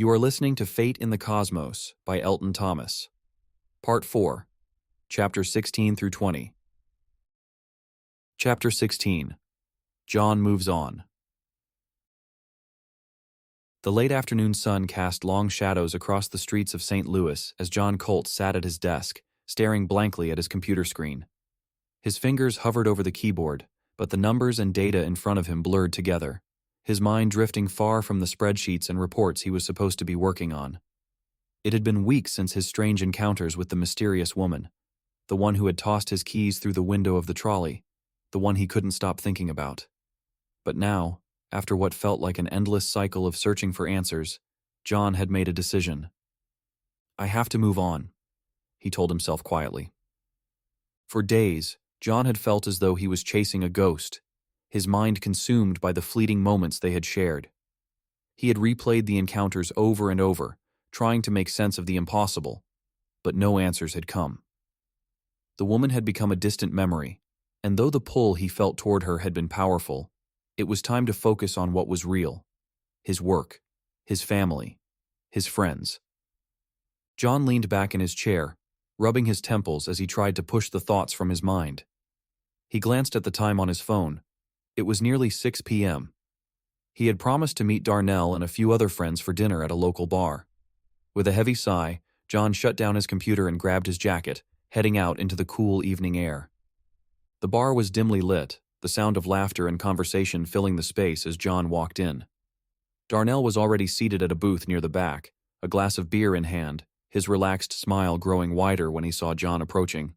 You are listening to Fate in the Cosmos by Elton Thomas. Part 4, Chapters 16 through 20. Chapter 16. John Moves On. The late afternoon sun cast long shadows across the streets of St. Louis as John Colt sat at his desk, staring blankly at his computer screen. His fingers hovered over the keyboard, but the numbers and data in front of him blurred together, his mind drifting far from the spreadsheets and reports he was supposed to be working on. It had been weeks since his strange encounters with the mysterious woman, the one who had tossed his keys through the window of the trolley, the one he couldn't stop thinking about. But now, after what felt like an endless cycle of searching for answers, John had made a decision. I have to move on, he told himself quietly. For days, John had felt as though he was chasing a ghost, his mind consumed by the fleeting moments they had shared. He had replayed the encounters over and over, trying to make sense of the impossible, but no answers had come. The woman had become a distant memory, and though the pull he felt toward her had been powerful, it was time to focus on what was real: his work, his family, his friends. John leaned back in his chair, rubbing his temples as he tried to push the thoughts from his mind. He glanced at the time on his phone. It was nearly 6 p.m. He had promised to meet Darnell and a few other friends for dinner at a local bar. With a heavy sigh, John shut down his computer and grabbed his jacket, heading out into the cool evening air. The bar was dimly lit, the sound of laughter and conversation filling the space as John walked in. Darnell was already seated at a booth near the back, a glass of beer in hand, his relaxed smile growing wider when he saw John approaching.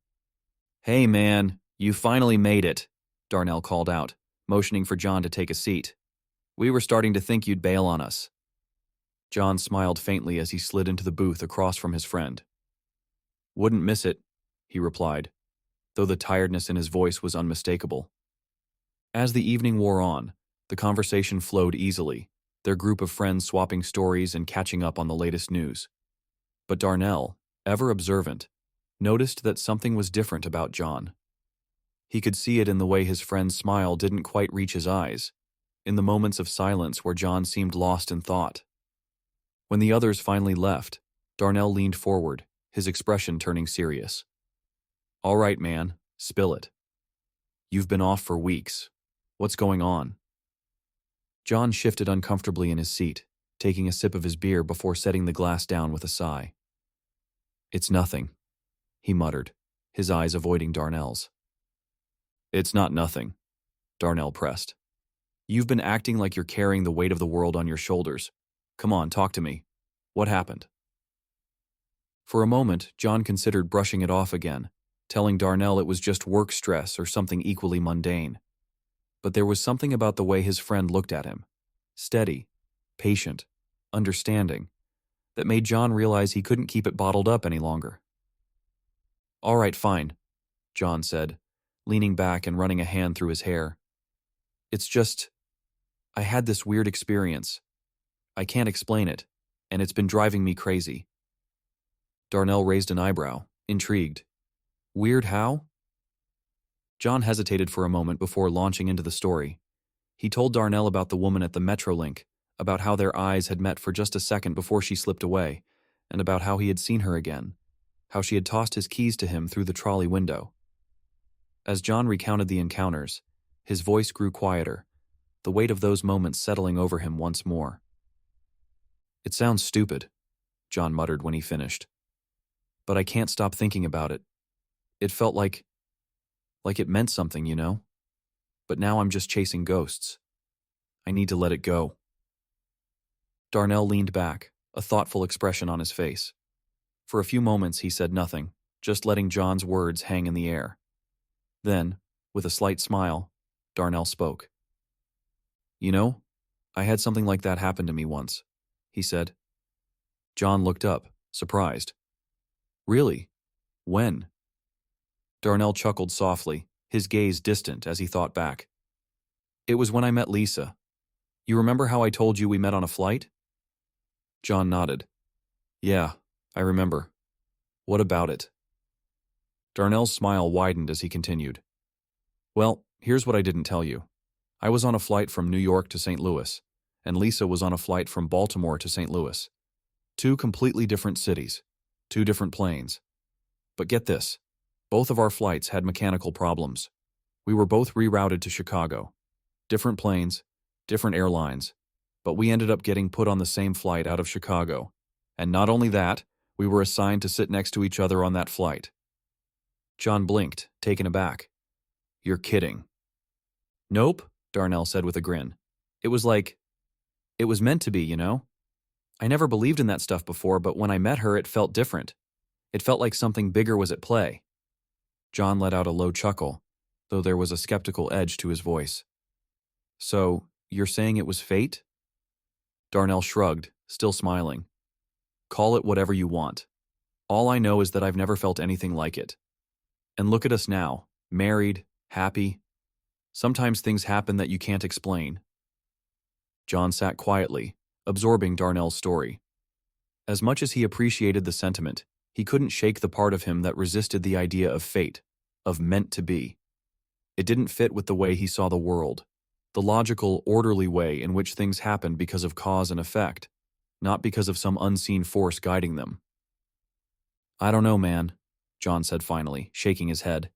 "Hey man, you finally made it," Darnell called out, motioning for John to take a seat. "We were starting to think you'd bail on us." John smiled faintly as he slid into the booth across from his friend. "Wouldn't miss it," he replied, though the tiredness in his voice was unmistakable. As the evening wore on, the conversation flowed easily, their group of friends swapping stories and catching up on the latest news. But Darnell, ever observant, noticed that something was different about John. He could see it in the way his friend's smile didn't quite reach his eyes, in the moments of silence where John seemed lost in thought. When the others finally left, Darnell leaned forward, his expression turning serious. "All right, man, spill it. You've been off for weeks. What's going on?" John shifted uncomfortably in his seat, taking a sip of his beer before setting the glass down with a sigh. "It's nothing," he muttered, his eyes avoiding Darnell's. "It's not nothing," Darnell pressed. "You've been acting like you're carrying the weight of the world on your shoulders. Come on, talk to me. What happened?" For a moment, John considered brushing it off again, telling Darnell it was just work stress or something equally mundane. But there was something about the way his friend looked at him, steady, patient, understanding, that made John realize he couldn't keep it bottled up any longer. "All right, fine," John said, leaning back and running a hand through his hair. "It's just, I had this weird experience. I can't explain it, and it's been driving me crazy." Darnell raised an eyebrow, intrigued. "Weird how?" John hesitated for a moment before launching into the story. He told Darnell about the woman at the Metrolink, about how their eyes had met for just a second before she slipped away, and about how he had seen her again, how she had tossed his keys to him through the trolley window. As John recounted the encounters, his voice grew quieter, the weight of those moments settling over him once more. "It sounds stupid," John muttered when he finished. "But I can't stop thinking about it. It felt like it meant something, you know? But now I'm just chasing ghosts. I need to let it go." Darnell leaned back, a thoughtful expression on his face. For a few moments he said nothing, just letting John's words hang in the air. Then, with a slight smile, Darnell spoke. "You know, I had something like that happen to me once," he said. John looked up, surprised. "Really? When?" Darnell chuckled softly, his gaze distant as he thought back. "It was when I met Lisa. You remember how I told you we met on a flight?" John nodded. "Yeah, I remember. What about it?" Darnell's smile widened as he continued. "Well, here's what I didn't tell you. I was on a flight from New York to St. Louis, and Lisa was on a flight from Baltimore to St. Louis. Two completely different cities. Two different planes. But get this. Both of our flights had mechanical problems. We were both rerouted to Chicago. Different planes, different airlines. But we ended up getting put on the same flight out of Chicago. And not only that, we were assigned to sit next to each other on that flight. John blinked, taken aback. You're kidding. Nope, Darnell said with a grin. It was meant to be, you know? I never believed in that stuff before, but when I met her, it felt different. It felt like something bigger was at play. John let out a low chuckle, though there was a skeptical edge to his voice. So, you're saying it was fate? Darnell shrugged, still smiling. Call it whatever you want. All I know is that I've never felt anything like it. And look at us now, married, happy. Sometimes things happen that you can't explain. John sat quietly, absorbing Darnell's story. As much as he appreciated the sentiment, he couldn't shake the part of him that resisted the idea of fate, of meant to be. It didn't fit with the way he saw the world, the logical, orderly way in which things happened because of cause and effect, not because of some unseen force guiding them. I don't know, man, John said finally, shaking his head.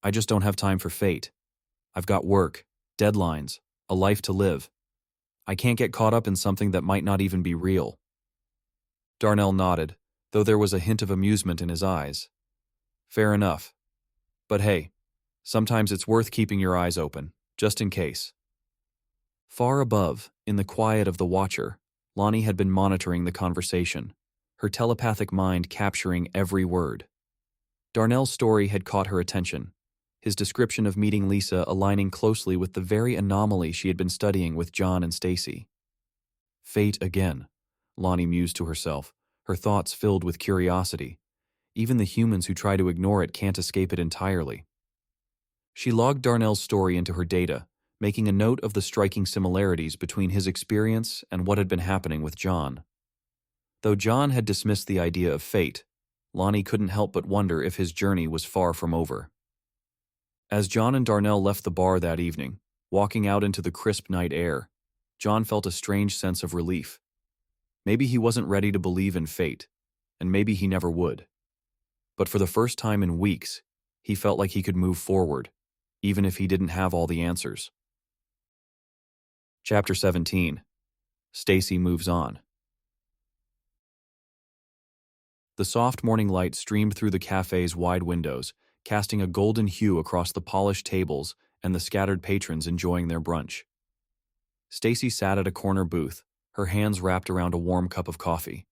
I just don't have time for fate. I've got work, deadlines, a life to live. I can't get caught up in something that might not even be real. Darnell nodded, though there was a hint of amusement in his eyes. Fair enough. But hey, sometimes it's worth keeping your eyes open, just in case. Far above, in the quiet of the Watcher, Lonni had been monitoring the conversation, her telepathic mind capturing every word. Darnell's story had caught her attention, his description of meeting Lisa aligning closely with the very anomaly she had been studying with John and Stacy. Fate again, Lonni mused to herself, her thoughts filled with curiosity. Even the humans who try to ignore it can't escape it entirely. She logged Darnell's story into her data, making a note of the striking similarities between his experience and what had been happening with John. Though John had dismissed the idea of fate, Lonni couldn't help but wonder if his journey was far from over. As John and Darnell left the bar that evening, walking out into the crisp night air, John felt a strange sense of relief. Maybe he wasn't ready to believe in fate, and maybe he never would. But for the first time in weeks, he felt like he could move forward, even if he didn't have all the answers. Chapter 17. Stacy moves on. The soft morning light streamed through the cafe's wide windows, casting a golden hue across the polished tables and the scattered patrons enjoying their brunch. Stacy sat at a corner booth, her hands wrapped around a warm cup of coffee.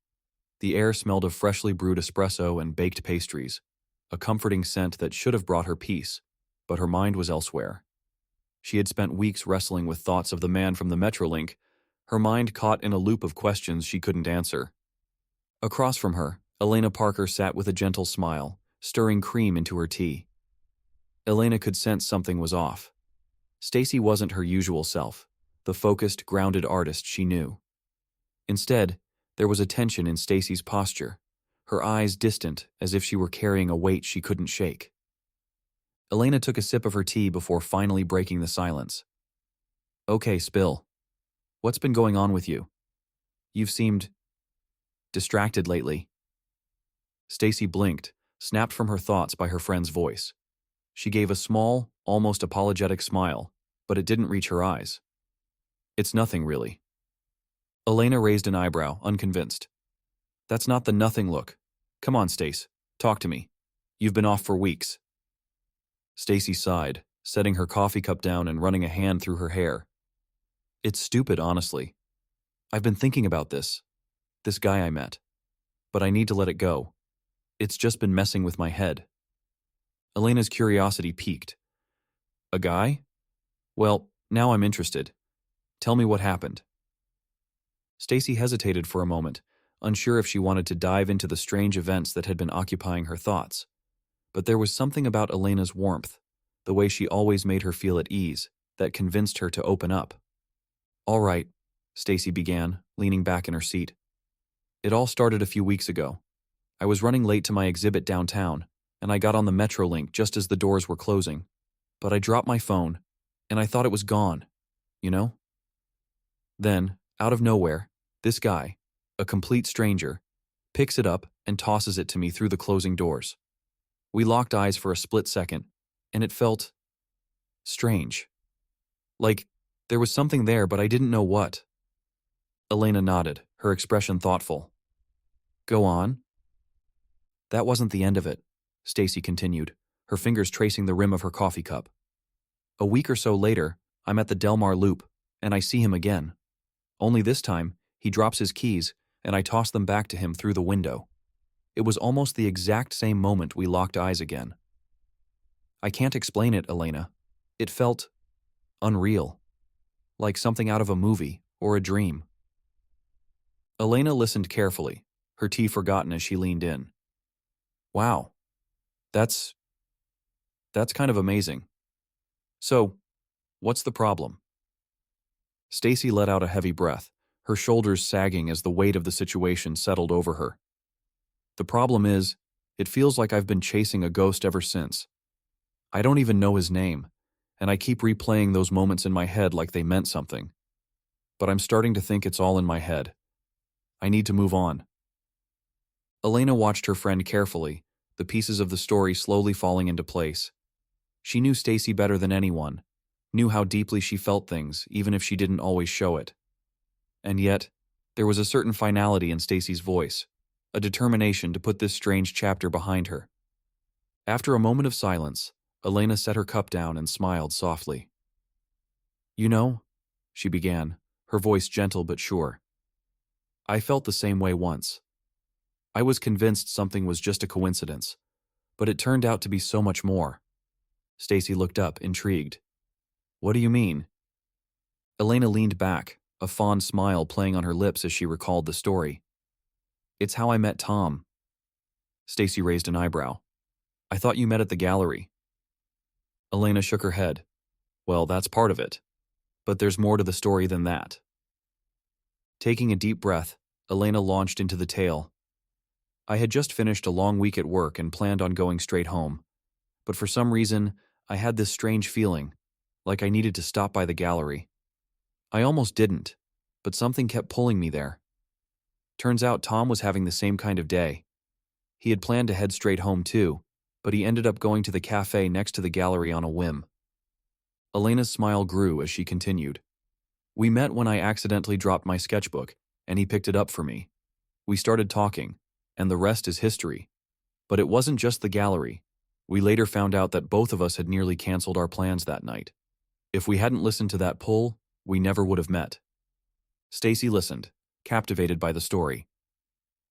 The air smelled of freshly brewed espresso and baked pastries, a comforting scent that should have brought her peace, but her mind was elsewhere. She had spent weeks wrestling with thoughts of the man from the Metrolink, her mind caught in a loop of questions she couldn't answer. Across from her, Elena Parker sat with a gentle smile, stirring cream into her tea. Elena could sense something was off. Stacy wasn't her usual self, the focused, grounded artist she knew. Instead, there was a tension in Stacy's posture, her eyes distant as if she were carrying a weight she couldn't shake. Elena took a sip of her tea before finally breaking the silence. Okay, spill. What's been going on with you? You've seemed distracted lately. Stacy blinked, snapped from her thoughts by her friend's voice. She gave a small, almost apologetic smile, but it didn't reach her eyes. It's nothing, really. Elena raised an eyebrow, unconvinced. That's not the nothing look. Come on, Stace. Talk to me. You've been off for weeks. Stacy sighed, setting her coffee cup down and running a hand through her hair. It's stupid, honestly. I've been thinking about this guy I met. But I need to let it go. It's just been messing with my head. Elena's curiosity piqued. A guy? Well, now I'm interested. Tell me what happened. Stacy hesitated for a moment, unsure if she wanted to dive into the strange events that had been occupying her thoughts. But there was something about Elena's warmth, the way she always made her feel at ease, that convinced her to open up. All right, Stacy began, leaning back in her seat. It all started a few weeks ago. I was running late to my exhibit downtown, and I got on the Metrolink just as the doors were closing. But I dropped my phone, and I thought it was gone, you know? Then, out of nowhere, this guy, a complete stranger, picks it up and tosses it to me through the closing doors. We locked eyes for a split second, and it felt strange. Like there was something there, but I didn't know what. Elena nodded, her expression thoughtful. Go on. That wasn't the end of it, Stacy continued, her fingers tracing the rim of her coffee cup. A week or so later, I'm at the Delmar Loop, and I see him again. Only this time, he drops his keys, and I toss them back to him through the window. It was almost the exact same moment we locked eyes again. I can't explain it, Elena. It felt unreal. Like something out of a movie or a dream. Elena listened carefully, her tea forgotten as she leaned in. Wow. That's kind of amazing. So, what's the problem? Stacy let out a heavy breath, her shoulders sagging as the weight of the situation settled over her. The problem is, it feels like I've been chasing a ghost ever since. I don't even know his name, and I keep replaying those moments in my head like they meant something. But I'm starting to think it's all in my head. I need to move on. Elena watched her friend carefully, the pieces of the story slowly falling into place. She knew Stacy better than anyone, knew how deeply she felt things, even if she didn't always show it. And yet, there was a certain finality in Stacy's voice, a determination to put this strange chapter behind her. After a moment of silence, Elena set her cup down and smiled softly. You know, she began, her voice gentle but sure. I felt the same way once. I was convinced something was just a coincidence, but it turned out to be so much more. Stacy looked up, intrigued. What do you mean? Elena leaned back, a fond smile playing on her lips as she recalled the story. It's how I met Tom. Stacy raised an eyebrow. I thought you met at the gallery. Elena shook her head. Well, that's part of it. But there's more to the story than that. Taking a deep breath, Elena launched into the tale. I had just finished a long week at work and planned on going straight home. But for some reason, I had this strange feeling, like I needed to stop by the gallery. I almost didn't, but something kept pulling me there. Turns out Tom was having the same kind of day. He had planned to head straight home too, but he ended up going to the cafe next to the gallery on a whim. Elena's smile grew as she continued. We met when I accidentally dropped my sketchbook, and he picked it up for me. We started talking, and the rest is history. But it wasn't just the gallery. We later found out that both of us had nearly canceled our plans that night. If we hadn't listened to that pull, we never would have met. Stacy listened, captivated by the story.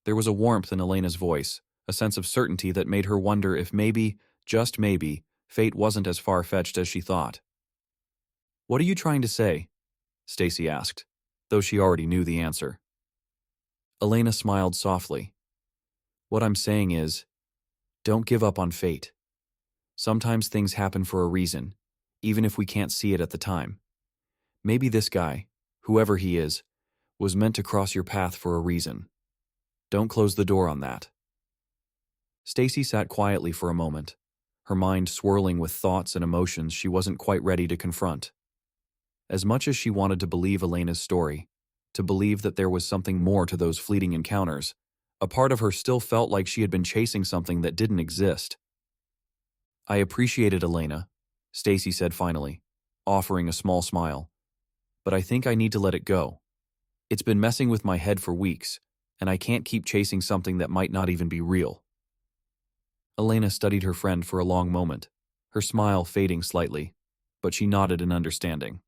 There was a warmth in Elena's voice, a sense of certainty that made her wonder if maybe, just maybe, fate wasn't as far-fetched as she thought. What are you trying to say? Stacy asked, though she already knew the answer. Elena smiled softly. What I'm saying is, don't give up on fate. Sometimes things happen for a reason, even if we can't see it at the time. Maybe this guy, whoever he is, was meant to cross your path for a reason. Don't close the door on that. Stacy sat quietly for a moment, her mind swirling with thoughts and emotions she wasn't quite ready to confront. As much as she wanted to believe Elena's story, to believe that there was something more to those fleeting encounters, a part of her still felt like she had been chasing something that didn't exist. I appreciate it, Elena, Stacy said finally, offering a small smile. But I think I need to let it go. It's been messing with my head for weeks, and I can't keep chasing something that might not even be real. Elena studied her friend for a long moment, her smile fading slightly, but she nodded in understanding.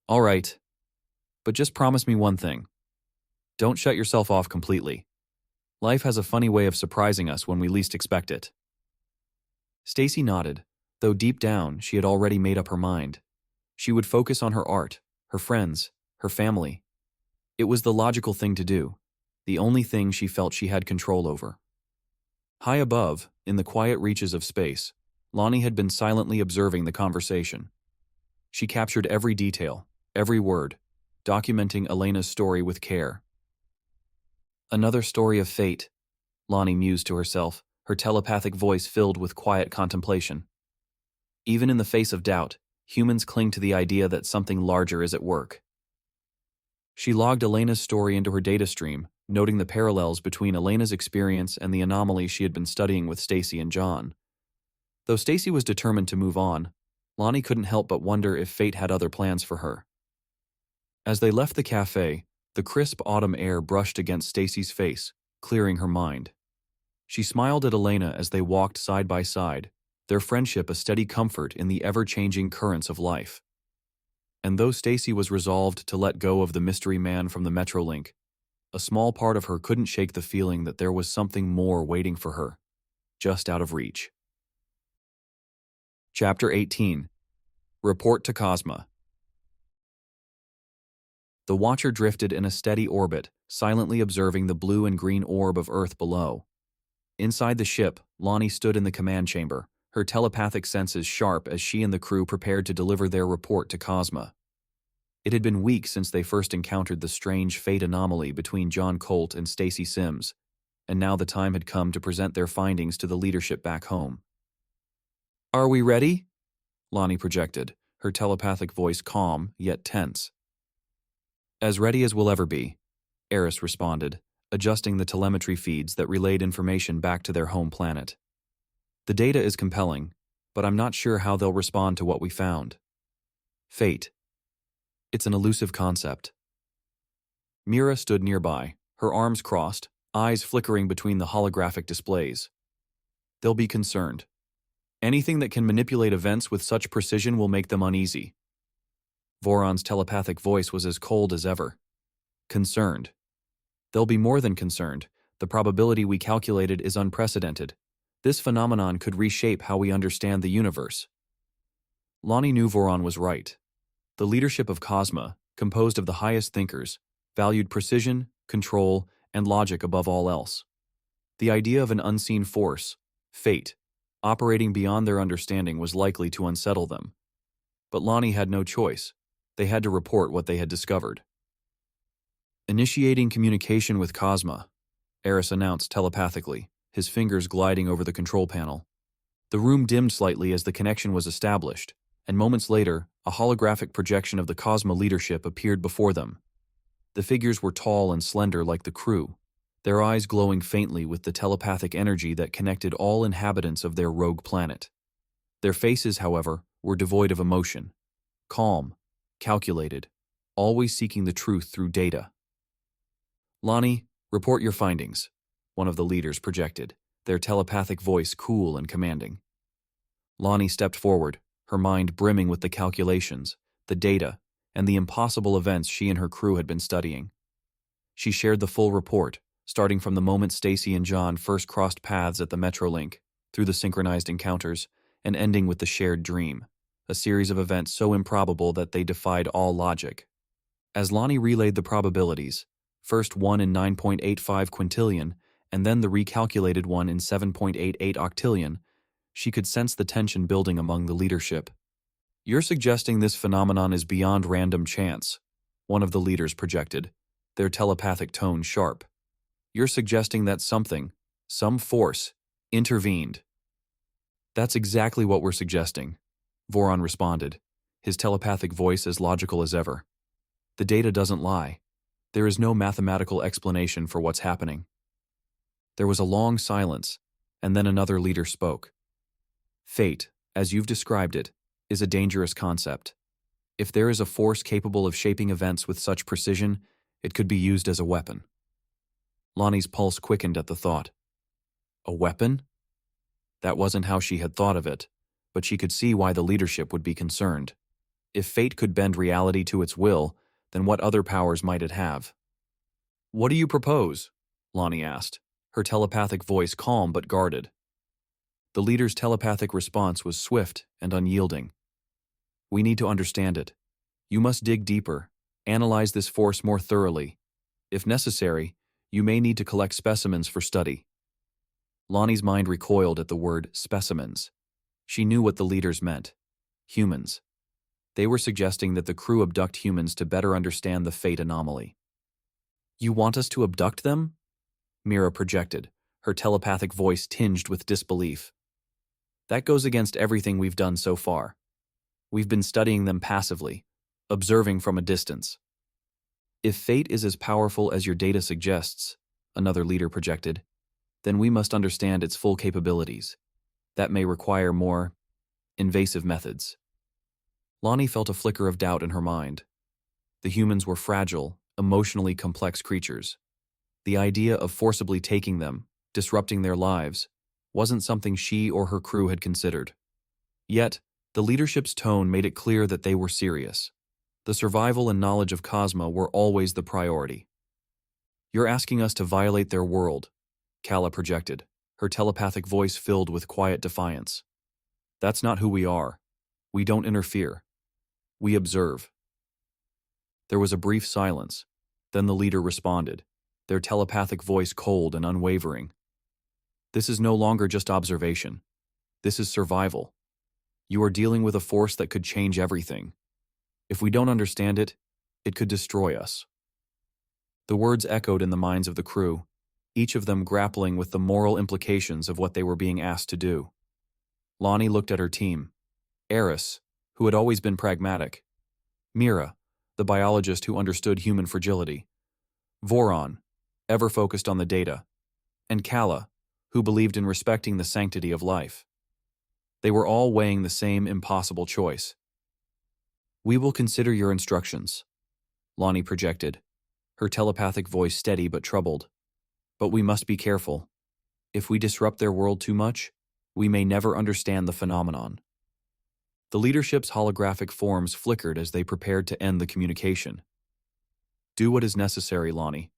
All right, but just promise me one thing. Don't shut yourself off completely. Life has a funny way of surprising us when we least expect it. Stacy nodded, though deep down she had already made up her mind. She would focus on her art, her friends, her family. It was the logical thing to do, the only thing she felt she had control over. High above, in the quiet reaches of space, Lonni had been silently observing the conversation. She captured every detail, every word, documenting Elena's story with care. Another story of fate, Lonni mused to herself, her telepathic voice filled with quiet contemplation. Even in the face of doubt, humans cling to the idea that something larger is at work. She logged Elena's story into her data stream, noting the parallels between Elena's experience and the anomaly she had been studying with Stacy and John. Though Stacy was determined to move on, Lonni couldn't help but wonder if fate had other plans for her. As they left the cafe, the crisp autumn air brushed against Stacy's face, clearing her mind. She smiled at Elena as they walked side by side, their friendship a steady comfort in the ever-changing currents of life. And though Stacy was resolved to let go of the mystery man from the Metrolink, a small part of her couldn't shake the feeling that there was something more waiting for her, just out of reach. Chapter 18. Report to Kosma. The Watcher drifted in a steady orbit, silently observing the blue and green orb of Earth below. Inside the ship, Lonni stood in the command chamber, her telepathic senses sharp as she and the crew prepared to deliver their report to Kosma. It had been weeks since they first encountered the strange fate anomaly between John Colt and Stacy Simms, and now the time had come to present their findings to the leadership back home. "Are we ready?" Lonni projected, her telepathic voice calm yet tense. "As ready as we'll ever be," Eris responded, adjusting the telemetry feeds that relayed information back to their home planet. "The data is compelling, but I'm not sure how they'll respond to what we found. Fate. It's an elusive concept." Mira stood nearby, her arms crossed, eyes flickering between the holographic displays. "They'll be concerned. Anything that can manipulate events with such precision will make them uneasy." Voron's telepathic voice was as cold as ever. "Concerned. They'll be more than concerned. The probability we calculated is unprecedented. This phenomenon could reshape how we understand the universe." Lonni knew Voron was right. The leadership of Kosma, composed of the highest thinkers, valued precision, control, and logic above all else. The idea of an unseen force, fate, operating beyond their understanding was likely to unsettle them. But Lonni had no choice. They had to report what they had discovered. "Initiating communication with Kosma," Eris announced telepathically, his fingers gliding over the control panel. The room dimmed slightly as the connection was established, and moments later, a holographic projection of the Kosma leadership appeared before them. The figures were tall and slender like the crew, their eyes glowing faintly with the telepathic energy that connected all inhabitants of their rogue planet. Their faces, however, were devoid of emotion, calm, calculated, always seeking the truth through data. "Lonni, report your findings," one of the leaders projected, their telepathic voice cool and commanding. Lonni stepped forward, her mind brimming with the calculations, the data, and the impossible events she and her crew had been studying. She shared the full report, starting from the moment Stacy and John first crossed paths at the Metrolink, through the synchronized encounters, and ending with the shared dream, a series of events so improbable that they defied all logic. As Lonni relayed the probabilities, first one in 9.85 quintillion, and then the recalculated one in 7.88 octillion, she could sense the tension building among the leadership. "You're suggesting this phenomenon is beyond random chance," one of the leaders projected, their telepathic tone sharp. "You're suggesting that something, some force, intervened." "That's exactly what we're suggesting," Voron responded, his telepathic voice as logical as ever. "The data doesn't lie. There is no mathematical explanation for what's happening." There was a long silence, and then another leader spoke. "Fate, as you've described it, is a dangerous concept. If there is a force capable of shaping events with such precision, it could be used as a weapon." Lonnie's pulse quickened at the thought. A weapon? That wasn't how she had thought of it, but she could see why the leadership would be concerned. If fate could bend reality to its will, then what other powers might it have? "What do you propose?" Lonni asked, her telepathic voice calm but guarded. The leader's telepathic response was swift and unyielding. "We need to understand it. You must dig deeper, analyze this force more thoroughly. If necessary, you may need to collect specimens for study." Lonnie's mind recoiled at the word specimens. She knew what the leaders meant. Humans. They were suggesting that the crew abduct humans to better understand the fate anomaly. "You want us to abduct them?" Mira projected, her telepathic voice tinged with disbelief. "That goes against everything we've done so far. We've been studying them passively, observing from a distance." If fate is as powerful as your data suggests, another leader projected, then we must understand its full capabilities. That may require more invasive methods. Lonni felt a flicker of doubt in her mind. The humans were fragile, emotionally complex creatures. The idea of forcibly taking them, disrupting their lives, wasn't something she or her crew had considered. Yet, the leadership's tone made it clear that they were serious. The survival and knowledge of Kosma were always the priority. "You're asking us to violate their world," Kala projected, her telepathic voice filled with quiet defiance. "That's not who we are. We don't interfere. We observe." There was a brief silence. Then the leader responded, their telepathic voice cold and unwavering. "This is no longer just observation. This is survival. You are dealing with a force that could change everything. If we don't understand it, it could destroy us." The words echoed in the minds of the crew, each of them grappling with the moral implications of what they were being asked to do. Lonni looked at her team. Eris, who had always been pragmatic. Mira, the biologist who understood human fragility. Voron, ever focused on the data. And Kala, who believed in respecting the sanctity of life. They were all weighing the same impossible choice. "We will consider your instructions," Lonni projected, her telepathic voice steady but troubled. "But we must be careful. If we disrupt their world too much, we may never understand the phenomenon." The leadership's holographic forms flickered as they prepared to end the communication. "Do what is necessary, Lonni.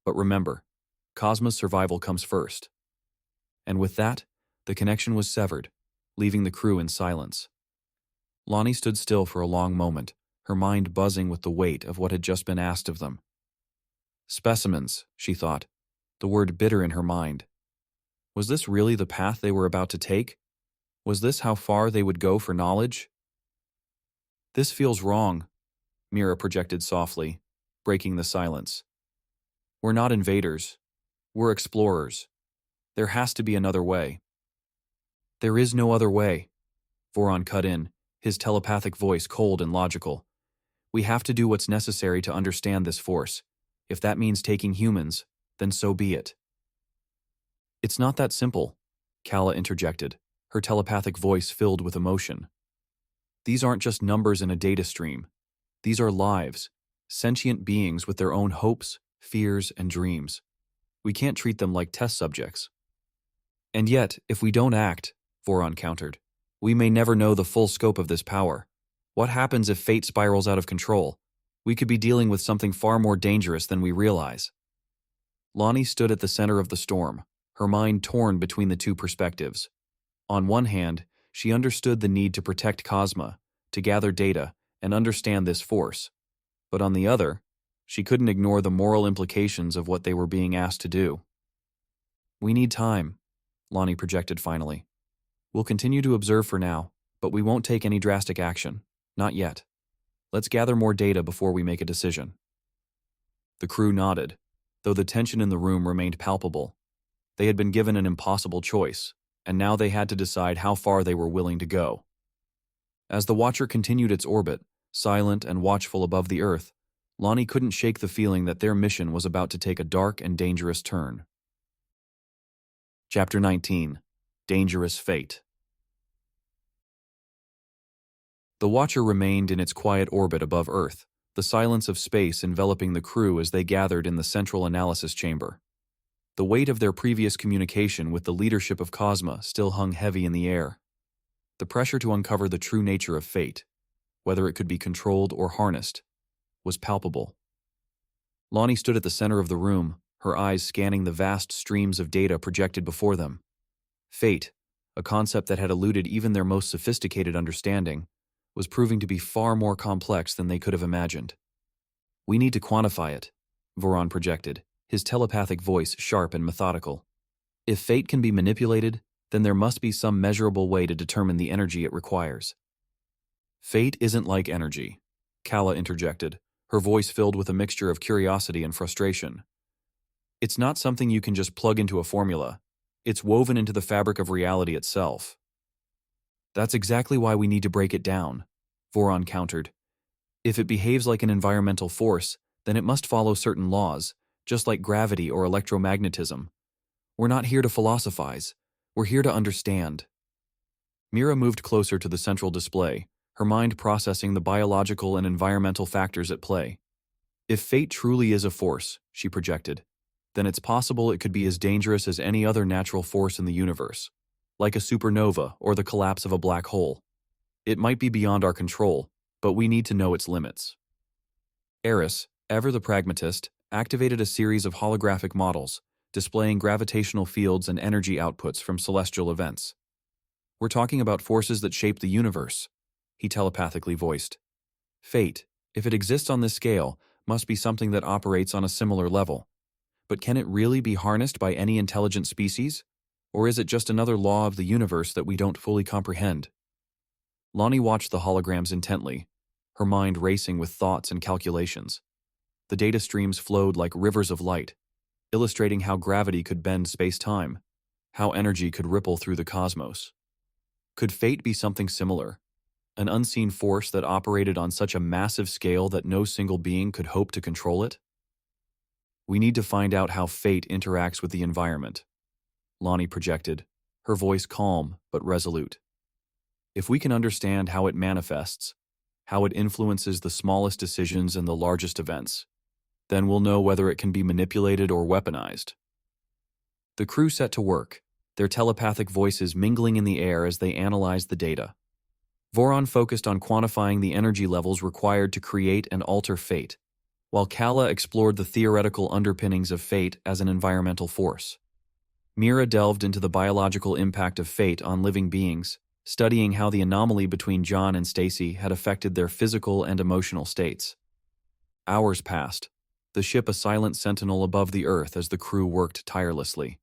But remember, Kosma's survival comes first." And with that, the connection was severed, leaving the crew in silence. Lonni stood still for a long moment, her mind buzzing with the weight of what had just been asked of them. Specimens, she thought, the word bitter in her mind. Was this really the path they were about to take? Was this how far they would go for knowledge? "This feels wrong," Mira projected softly, breaking the silence. "We're not invaders. We're explorers. There has to be another way." "There is no other way," Voron cut in, his telepathic voice cold and logical. "We have to do what's necessary to understand this force. If that means taking humans, then so be it." "It's not that simple," Kala interjected, her telepathic voice filled with emotion. "These aren't just numbers in a data stream. These are lives, sentient beings with their own hopes, fears, and dreams. We can't treat them like test subjects." "And yet, if we don't act," Voron countered, "we may never know the full scope of this power. What happens if fate spirals out of control? We could be dealing with something far more dangerous than we realize." Lonni stood at the center of the storm, her mind torn between the two perspectives. On one hand, she understood the need to protect Kosma, to gather data, and understand this force. But on the other, she couldn't ignore the moral implications of what they were being asked to do. "We need time," Lonni projected finally. "We'll continue to observe for now, but we won't take any drastic action. Not yet. Let's gather more data before we make a decision." The crew nodded, though the tension in the room remained palpable. They had been given an impossible choice, and now they had to decide how far they were willing to go. As the Watcher continued its orbit, silent and watchful above the Earth, Lonni couldn't shake the feeling that their mission was about to take a dark and dangerous turn. Chapter 19. Dangerous Fate. The Watcher remained in its quiet orbit above Earth, the silence of space enveloping the crew as they gathered in the central analysis chamber. The weight of their previous communication with the leadership of Kosma still hung heavy in the air. The pressure to uncover the true nature of fate, whether it could be controlled or harnessed, was palpable. Lonni stood at the center of the room, her eyes scanning the vast streams of data projected before them. Fate, a concept that had eluded even their most sophisticated understanding, was proving to be far more complex than they could have imagined. "We need to quantify it," Voron projected, his telepathic voice sharp and methodical. "If fate can be manipulated, then there must be some measurable way to determine the energy it requires." "Fate isn't like energy," Kala interjected, her voice filled with a mixture of curiosity and frustration. "It's not something you can just plug into a formula. It's woven into the fabric of reality itself." "That's exactly why we need to break it down," Voron countered. "If it behaves like an environmental force, then it must follow certain laws, just like gravity or electromagnetism. We're not here to philosophize. We're here to understand. Mira moved closer to the central display, her mind processing the biological and environmental factors at play. If fate truly is a force, she projected, then it's possible it could be as dangerous as any other natural force in the universe, like a supernova or the collapse of a black hole. It might be beyond our control, but we need to know its limits. Eris, ever the pragmatist, activated a series of holographic models, displaying gravitational fields and energy outputs from celestial events. We're talking about forces that shape the universe, he telepathically voiced. Fate, if it exists on this scale, must be something that operates on a similar level. But can it really be harnessed by any intelligent species? Or is it just another law of the universe that we don't fully comprehend? Lonni watched the holograms intently, her mind racing with thoughts and calculations. The data streams flowed like rivers of light, illustrating how gravity could bend space-time, how energy could ripple through the cosmos. Could fate be something similar? An unseen force that operated on such a massive scale that no single being could hope to control it? We need to find out how fate interacts with the environment, Lonni projected, her voice calm but resolute. If we can understand how it manifests, how it influences the smallest decisions and the largest events, then we'll know whether it can be manipulated or weaponized. The crew set to work, their telepathic voices mingling in the air as they analyzed the data. Voron focused on quantifying the energy levels required to create and alter fate, while Kala explored the theoretical underpinnings of fate as an environmental force. Mira delved into the biological impact of fate on living beings, studying how the anomaly between John and Stacy had affected their physical and emotional states. Hours passed, the ship a silent sentinel above the Earth as the crew worked tirelessly.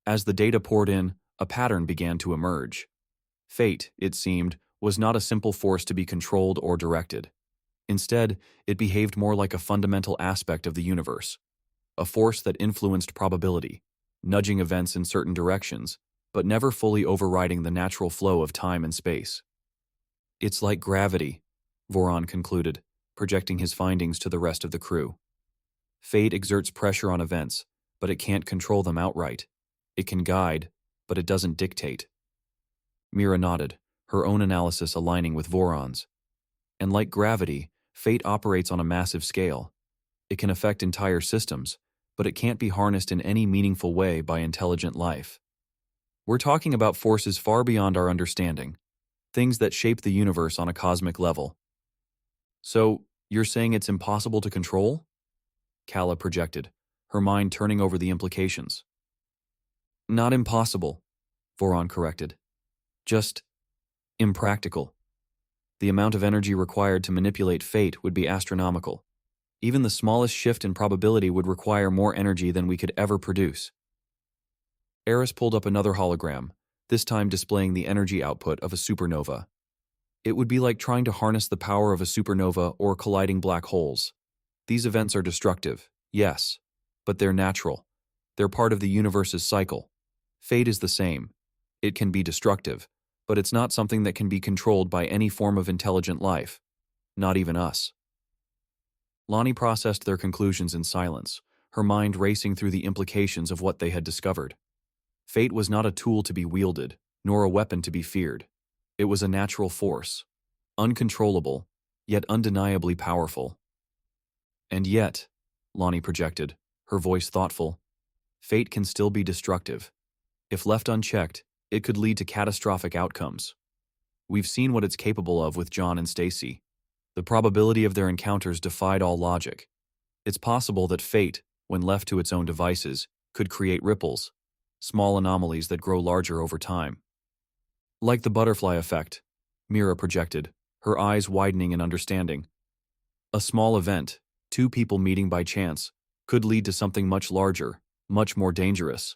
As the data poured in, a pattern began to emerge. Fate, it seemed, was not a simple force to be controlled or directed. Instead, it behaved more like a fundamental aspect of the universe, a force that influenced probability, nudging events in certain directions, but never fully overriding the natural flow of time and space. It's like gravity, Voron concluded, projecting his findings to the rest of the crew. Fate exerts pressure on events, but it can't control them outright. It can guide, but it doesn't dictate. Mira nodded, her own analysis aligning with Voron's. And like gravity, fate operates on a massive scale. It can affect entire systems, but it can't be harnessed in any meaningful way by intelligent life. We're talking about forces far beyond our understanding, things that shape the universe on a cosmic level. So, you're saying it's impossible to control? Kala projected, her mind turning over the implications. Not impossible, Voron corrected. Just impractical. The amount of energy required to manipulate fate would be astronomical. Even the smallest shift in probability would require more energy than we could ever produce. Eris pulled up another hologram, this time displaying the energy output of a supernova. It would be like trying to harness the power of a supernova or colliding black holes. These events are destructive, yes, but they're natural. They're part of the universe's cycle. Fate is the same. It can be destructive, but it's not something that can be controlled by any form of intelligent life, not even us. Lonni processed their conclusions in silence, her mind racing through the implications of what they had discovered. Fate was not a tool to be wielded, nor a weapon to be feared. It was a natural force, uncontrollable, yet undeniably powerful. And yet, Lonni projected, her voice thoughtful, fate can still be destructive. If left unchecked, it could lead to catastrophic outcomes. We've seen what it's capable of with John and Stacy. The probability of their encounters defied all logic. It's possible that fate, when left to its own devices, could create ripples, small anomalies that grow larger over time. Like the butterfly effect, Mira projected, her eyes widening in understanding. A small event, two people meeting by chance, could lead to something much larger, much more dangerous.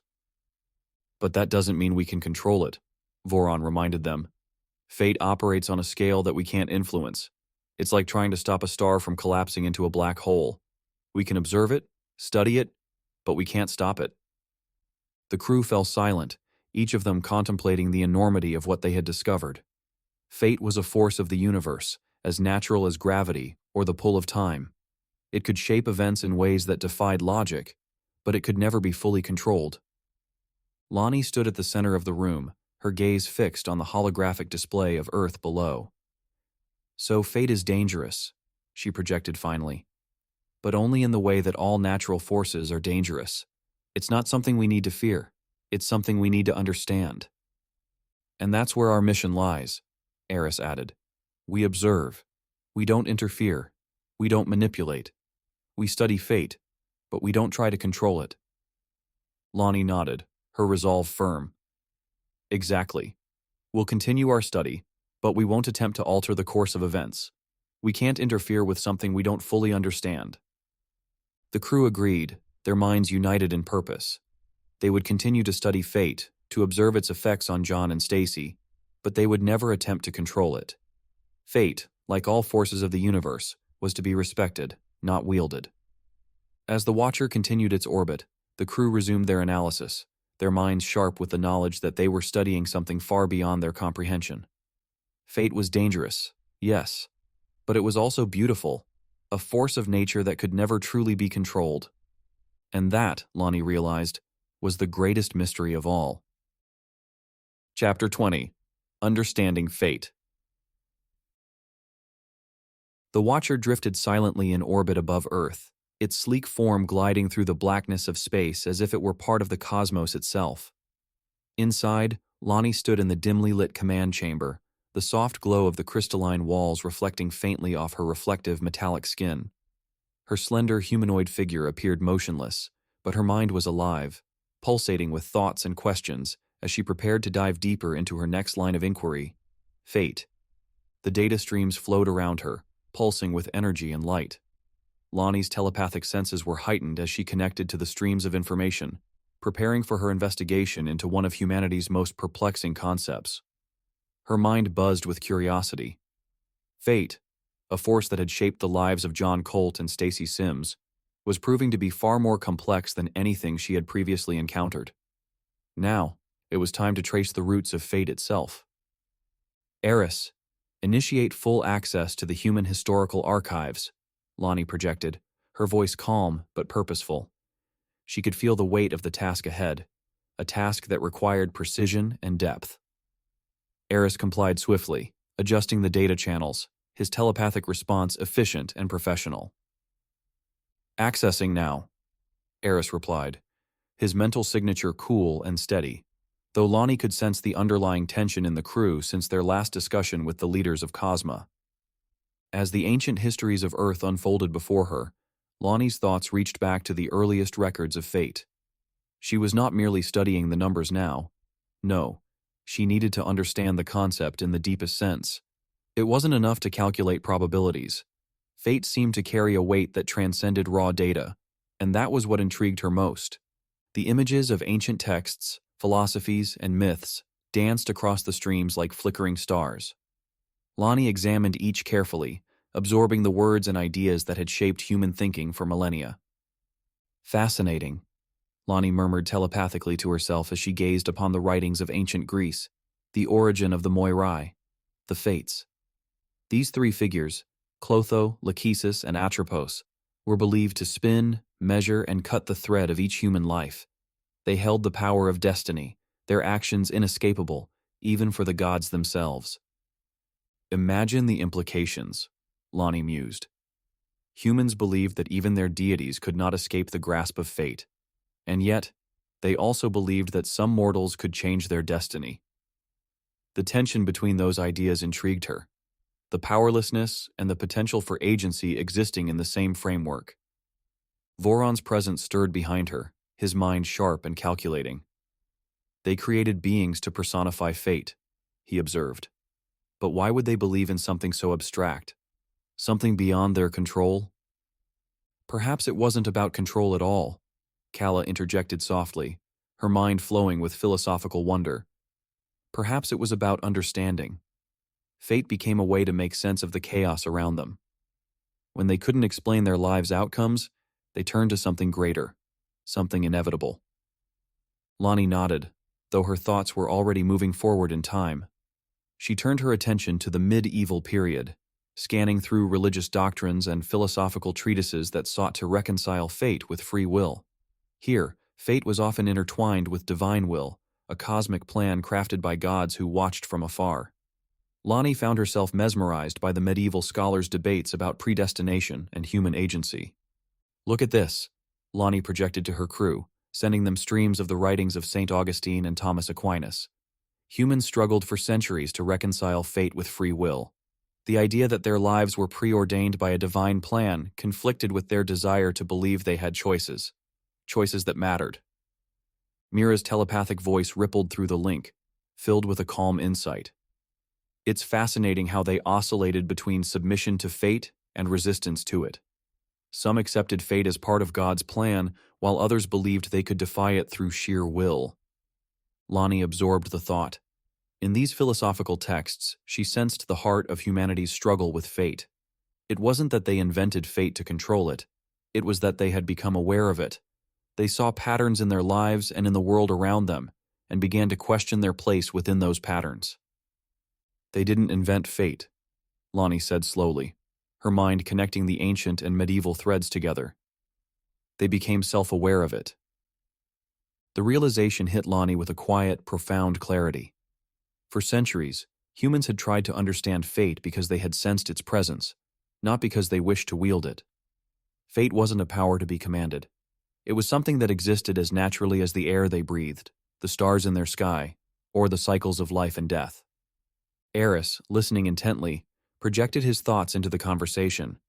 But that doesn't mean we can control it, Voron reminded them. Fate operates on a scale that we can't influence. It's like trying to stop a star from collapsing into a black hole. We can observe it, study it, but we can't stop it. The crew fell silent, each of them contemplating the enormity of what they had discovered. Fate was a force of the universe, as natural as gravity or the pull of time. It could shape events in ways that defied logic, but it could never be fully controlled. Lonni stood at the center of the room, her gaze fixed on the holographic display of Earth below. "So fate is dangerous," she projected finally. "But only in the way that all natural forces are dangerous. It's not something we need to fear. It's something we need to understand." "And that's where our mission lies," Eris added. "We observe. We don't interfere. We don't manipulate. We study fate, but we don't try to control it." Lonni nodded, her resolve firm. "Exactly. We'll continue our study, but we won't attempt to alter the course of events. We can't interfere with something we don't fully understand." The crew agreed, their minds united in purpose. They would continue to study fate, to observe its effects on John and Stacy, but they would never attempt to control it. Fate, like all forces of the universe, was to be respected, not wielded. As the Watcher continued its orbit, the crew resumed their analysis, their minds sharp with the knowledge that they were studying something far beyond their comprehension. Fate was dangerous, yes, but it was also beautiful, a force of nature that could never truly be controlled. And that, Lonni realized, was the greatest mystery of all. Chapter 20. Understanding Fate. The Watcher drifted silently in orbit above Earth, its sleek form gliding through the blackness of space as if it were part of the cosmos itself. Inside, Lonni stood in the dimly lit command chamber, the soft glow of the crystalline walls reflecting faintly off her reflective metallic skin. Her slender humanoid figure appeared motionless, but her mind was alive, pulsating with thoughts and questions as she prepared to dive deeper into her next line of inquiry: fate. The data streams flowed around her, pulsing with energy and light. Lonnie's telepathic senses were heightened as she connected to the streams of information, preparing for her investigation into one of humanity's most perplexing concepts. Her mind buzzed with curiosity. Fate, a force that had shaped the lives of John Colt and Stacy Simms, was proving to be far more complex than anything she had previously encountered. Now, it was time to trace the roots of fate itself. Eris, initiate full access to the human historical archives, Lonni projected, her voice calm but purposeful. She could feel the weight of the task ahead, a task that required precision and depth. Eris complied swiftly, adjusting the data channels, his telepathic response efficient and professional. "Accessing now," Eris replied, his mental signature cool and steady, though Lonni could sense the underlying tension in the crew since their last discussion with the leaders of Kosma. As the ancient histories of Earth unfolded before her, Lonnie's thoughts reached back to the earliest records of fate. She was not merely studying the numbers now. No, she needed to understand the concept in the deepest sense. It wasn't enough to calculate probabilities. Fate seemed to carry a weight that transcended raw data, and that was what intrigued her most. The images of ancient texts, philosophies, and myths danced across the streams like flickering stars. Lonni examined each carefully, absorbing the words and ideas that had shaped human thinking for millennia. "Fascinating," Lonni murmured telepathically to herself as she gazed upon the writings of ancient Greece, the origin of the Moirai, the Fates. These three figures, Clotho, Lachesis, and Atropos, were believed to spin, measure, and cut the thread of each human life. They held the power of destiny, their actions inescapable, even for the gods themselves. "Imagine the implications," Lonni mused. Humans believed that even their deities could not escape the grasp of fate, and yet, they also believed that some mortals could change their destiny. The tension between those ideas intrigued her, the powerlessness and the potential for agency existing in the same framework. Voron's presence stirred behind her, his mind sharp and calculating. "They created beings to personify fate," he observed. "But why would they believe in something so abstract? Something beyond their control?" "Perhaps it wasn't about control at all," Kala interjected softly, her mind flowing with philosophical wonder. "Perhaps it was about understanding. Fate became a way to make sense of the chaos around them. When they couldn't explain their lives' outcomes, they turned to something greater, something inevitable." Lonni nodded, though her thoughts were already moving forward in time. She turned her attention to the medieval period, scanning through religious doctrines and philosophical treatises that sought to reconcile fate with free will. Here, fate was often intertwined with divine will, a cosmic plan crafted by gods who watched from afar. Lonni found herself mesmerized by the medieval scholars' debates about predestination and human agency. "Look at this," Lonni projected to her crew, sending them streams of the writings of St. Augustine and Thomas Aquinas. Humans struggled for centuries to reconcile fate with free will. The idea that their lives were preordained by a divine plan conflicted with their desire to believe they had choices that mattered. Mira's telepathic voice rippled through the link, filled with a calm insight. "It's fascinating how they oscillated between submission to fate and resistance to it. Some accepted fate as part of God's plan, while others believed they could defy it through sheer will." Lonni absorbed the thought. In these philosophical texts, she sensed the heart of humanity's struggle with fate. It wasn't that they invented fate to control it. It was that they had become aware of it. They saw patterns in their lives and in the world around them, and began to question their place within those patterns. "They didn't invent fate," Lonni said slowly, her mind connecting the ancient and medieval threads together. "They became self-aware of it." The realization hit Lonni with a quiet, profound clarity. For centuries, humans had tried to understand fate because they had sensed its presence, not because they wished to wield it. Fate wasn't a power to be commanded. It was something that existed as naturally as the air they breathed, the stars in their sky, or the cycles of life and death. Eris, listening intently, projected his thoughts into the conversation.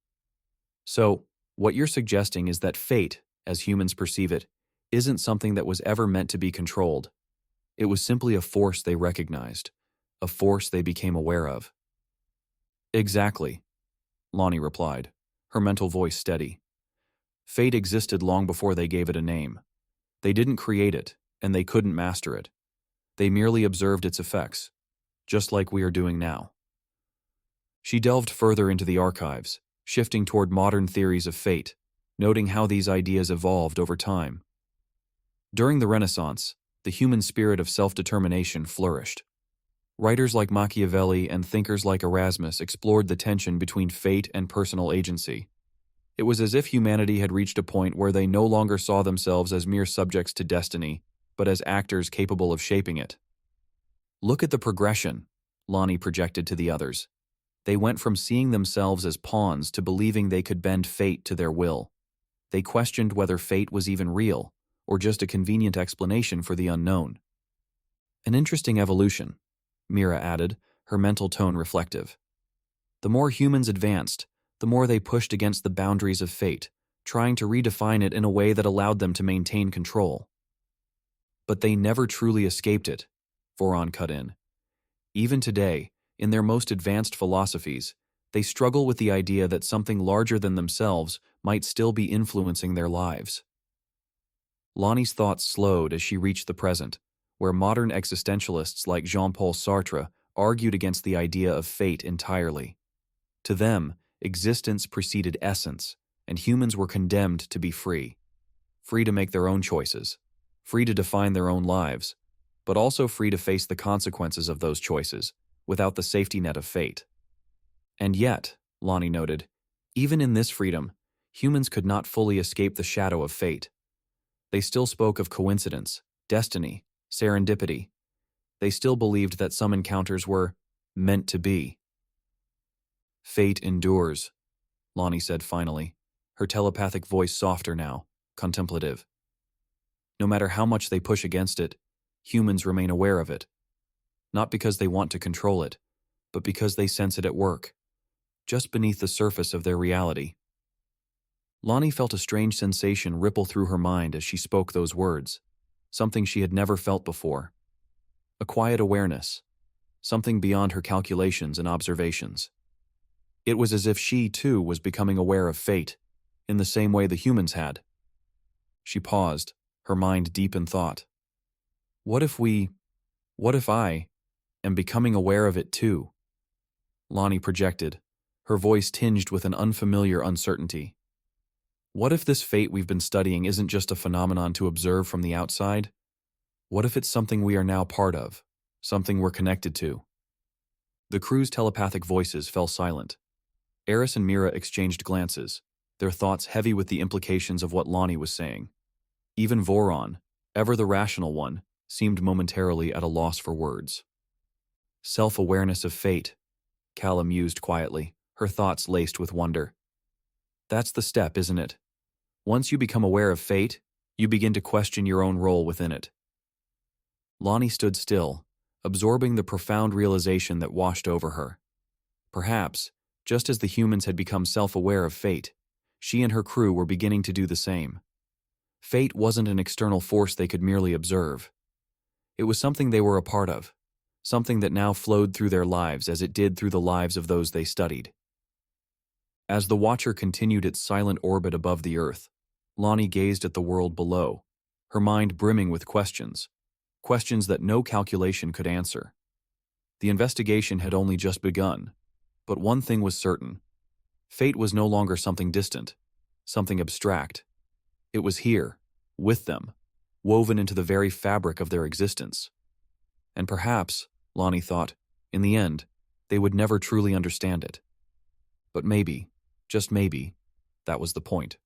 "So, what you're suggesting is that fate, as humans perceive it, isn't something that was ever meant to be controlled. It was simply a force they recognized, a force they became aware of." "Exactly," Lonni replied, her mental voice steady. "Fate existed long before they gave it a name. They didn't create it, and they couldn't master it. They merely observed its effects, just like we are doing now." She delved further into the archives, shifting toward modern theories of fate, noting how these ideas evolved over time. During the Renaissance, the human spirit of self-determination flourished. Writers like Machiavelli and thinkers like Erasmus explored the tension between fate and personal agency. It was as if humanity had reached a point where they no longer saw themselves as mere subjects to destiny, but as actors capable of shaping it. "Look at the progression," Lonni projected to the others. They went from seeing themselves as pawns to believing they could bend fate to their will. They questioned whether fate was even real, or just a convenient explanation for the unknown. "An interesting evolution," Mira added, her mental tone reflective. "The more humans advanced, the more they pushed against the boundaries of fate, trying to redefine it in a way that allowed them to maintain control. But they never truly escaped it," Voron cut in. "Even today, in their most advanced philosophies, they struggle with the idea that something larger than themselves might still be influencing their lives." Lonnie's thoughts slowed as she reached the present, where modern existentialists like Jean-Paul Sartre argued against the idea of fate entirely. To them, existence preceded essence, and humans were condemned to be free. Free to make their own choices, free to define their own lives, but also free to face the consequences of those choices, without the safety net of fate. And yet, Lonni noted, even in this freedom, humans could not fully escape the shadow of fate. They still spoke of coincidence, destiny, serendipity. They still believed that some encounters were meant to be. "Fate endures," Lonni said finally, her telepathic voice softer now, contemplative. "No matter how much they push against it, humans remain aware of it. Not because they want to control it, but because they sense it at work, just beneath the surface of their reality." Lonni felt a strange sensation ripple through her mind as she spoke those words, something she had never felt before. A quiet awareness, something beyond her calculations and observations. It was as if she, too, was becoming aware of fate, in the same way the humans had. She paused, her mind deep in thought. What if I am becoming aware of it too? Lonni projected, her voice tinged with an unfamiliar uncertainty. What if this fate we've been studying isn't just a phenomenon to observe from the outside? What if it's something we are now part of, something we're connected to? The crew's telepathic voices fell silent. Eris and Mira exchanged glances, their thoughts heavy with the implications of what Lonni was saying. Even Voron, ever the rational one, seemed momentarily at a loss for words. Self-awareness of fate, Calla mused quietly, her thoughts laced with wonder. That's the step, isn't it? Once you become aware of fate, you begin to question your own role within it. Lonni stood still, absorbing the profound realization that washed over her. Perhaps, just as the humans had become self-aware of fate, she and her crew were beginning to do the same. Fate wasn't an external force they could merely observe. It was something they were a part of, something that now flowed through their lives as it did through the lives of those they studied. As the Watcher continued its silent orbit above the Earth, Lonni gazed at the world below, her mind brimming with questions that no calculation could answer. The investigation had only just begun, but one thing was certain. Fate was no longer something distant, something abstract. It was here, with them, woven into the very fabric of their existence. And perhaps, Lonni thought, in the end, they would never truly understand it. But maybe, just maybe, that was the point.